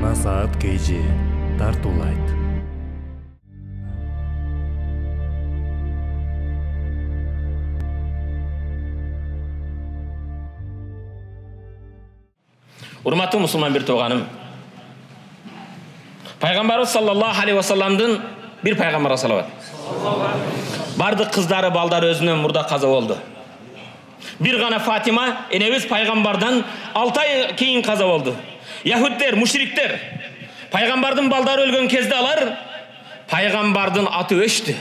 Насаат KG тартуулайт. Урматтуу мусулман бир тууганым. Пайгамбарыбыз саллаллаху алейхи вассаламдын бир пайгамбар салават. Бардык кыздары, балдары өзүнөн мурда каза болду. Бир гана Фатима энебиз пайгамбардан 6 ай кийин каза болду. Яхудтер, мушриктер пайгамбардын балдары өлгөн кезде алар пайгамбардын аты өчтү.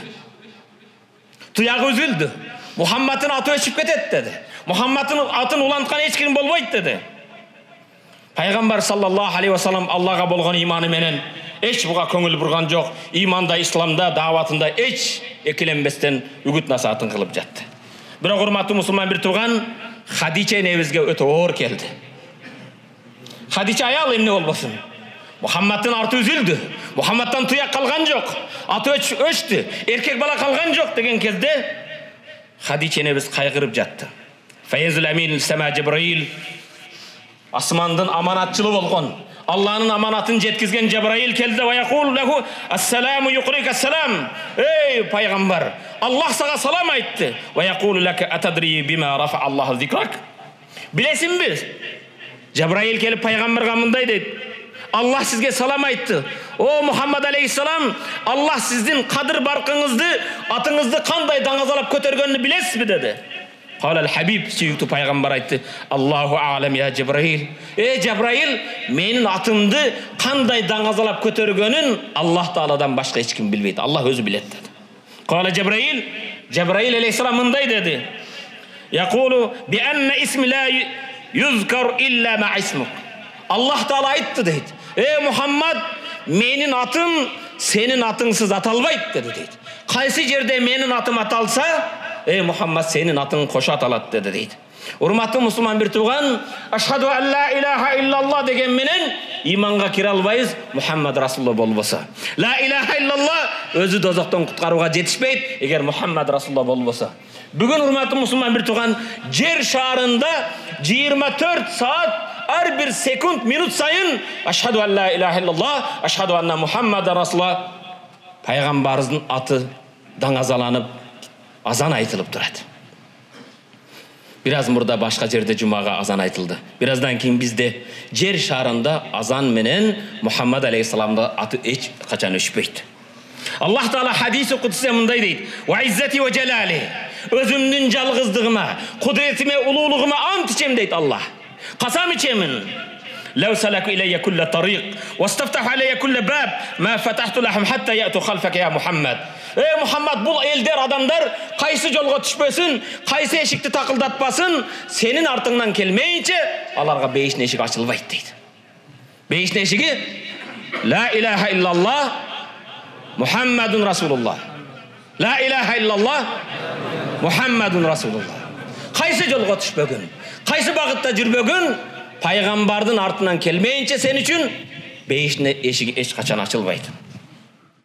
Туягы үзүлдү. Мухаммадтын аты өчүп кетет деди. Мухаммадтын атын уланткан эч ким болбойт деди. Пайгамбар саллаллаху алейхи вассалам Аллага болгон иманы менен эч буга көңүл бурган жок. Иманда, исламда, даватында эч экиленбестен үгүт насаатын кылып жатты. Бирок урматтуу мусулман бир тууган Хадича энебизге өтө оор келди. Хадича аял эмне болбосун? Мухаммадтын арты үзүлдү. Мухаммадтан туяк калган жок. Аты өчтү. Эркек бала калган жок деген кезде Хадича энебиз кайгырып жатты. Фаязул амин сама Жибраил, асмандын аманатчылы болгон, Алланын аманатын жеткизген Жабраил келди ва якул лаху ассаламу юқрик ассалам. Эй пайгамбар, Аллах сага салам айтты. Ва якул лака атадри бима рафа Аллаху зикрак. Билесиңби? Жабраил келип пайгамбарга мындай дейт. Аллах сизге салам айтты. О Мухаммад алейхиссалам, Аллах сиздин кадыр баркыңызды, атыңызды кандай даңазалап көтөргөнүн билесизби деди. Кала аль-Хабиб, сүйүктүү пайгамбар айтты. Аллаху а'лам я Жабраил. Жабраил, менин атымды кандай даңазалап көтөргөнүн Аллах Тааладан башка эч ким билбейт. Аллах өзү билет деди. Кала Жабраил, Жабраил алейхиссалам мындай деди. Якулу би анна исми ла юзкар илля ма исмук. Аллах Таала айтты дейт. Мухаммад, менин атым сенин атыңсыз аталбайт деди дейт. Кайсы жерде менин атым аталса, Мухаммад сенин атың кошо аталат деди дейт. Урматтуу мусулман бир тууган, ашхаду ан ла илаха иллаллах деген менен иманга кире албайбыз, Мухаммад Расулулла болбосо. Ла илаха иллаллах өзү дозоктон куткарууга жетишпейт, эгер Мухаммад Расулулла болбосо. Бүгүн урматтуу мусулман бир тууган, жер шаарында 24 саат ар бир секунд, минут сайын ашхаду ан ла илаха иллаллах, ашхаду анна Мухаммад Расулулла пайгамбарыбыздын аты даңазаланып азан айтылып турат. Бираз мурда башка жерде жумага азан айтылды. Бираздан кийин бизде жер шарында азан менен Мухаммад алейхиссаламдын аты эч качан өчпөйт. Аллах Таала хадиси кудсиде мындай дейт. Ва иззати ва жалали. Өзүмдүн жалгыздыгыма, кудретиме, улуулугума ант ичем дейт Аллах. Касам ичемин. لو سلكوا إلي كل طريق واستفتحوا علي كل باب ما فتحت لهم حتى يأتوا خلفك يا محمد. Muhammed, бул элдер, адамдар кайсы жолго түшпөсүн, кайсы эшикти такылдатпасын, сенин артыңдан келмейинче аларга бейиштин эшиги ачылбайт дейт. Бейиштин эшиги ла илаха иллаллах Мухаммадун Расулуллах. Ла илаха иллаллах Мухаммадун Расулуллах. Кайсы жолго түшпөгөн, кайсы багытта жүрбөгөн, пайгамбардын артынан келмейинче сен үчүн бейиштин эшиги эч качан ачылбайт.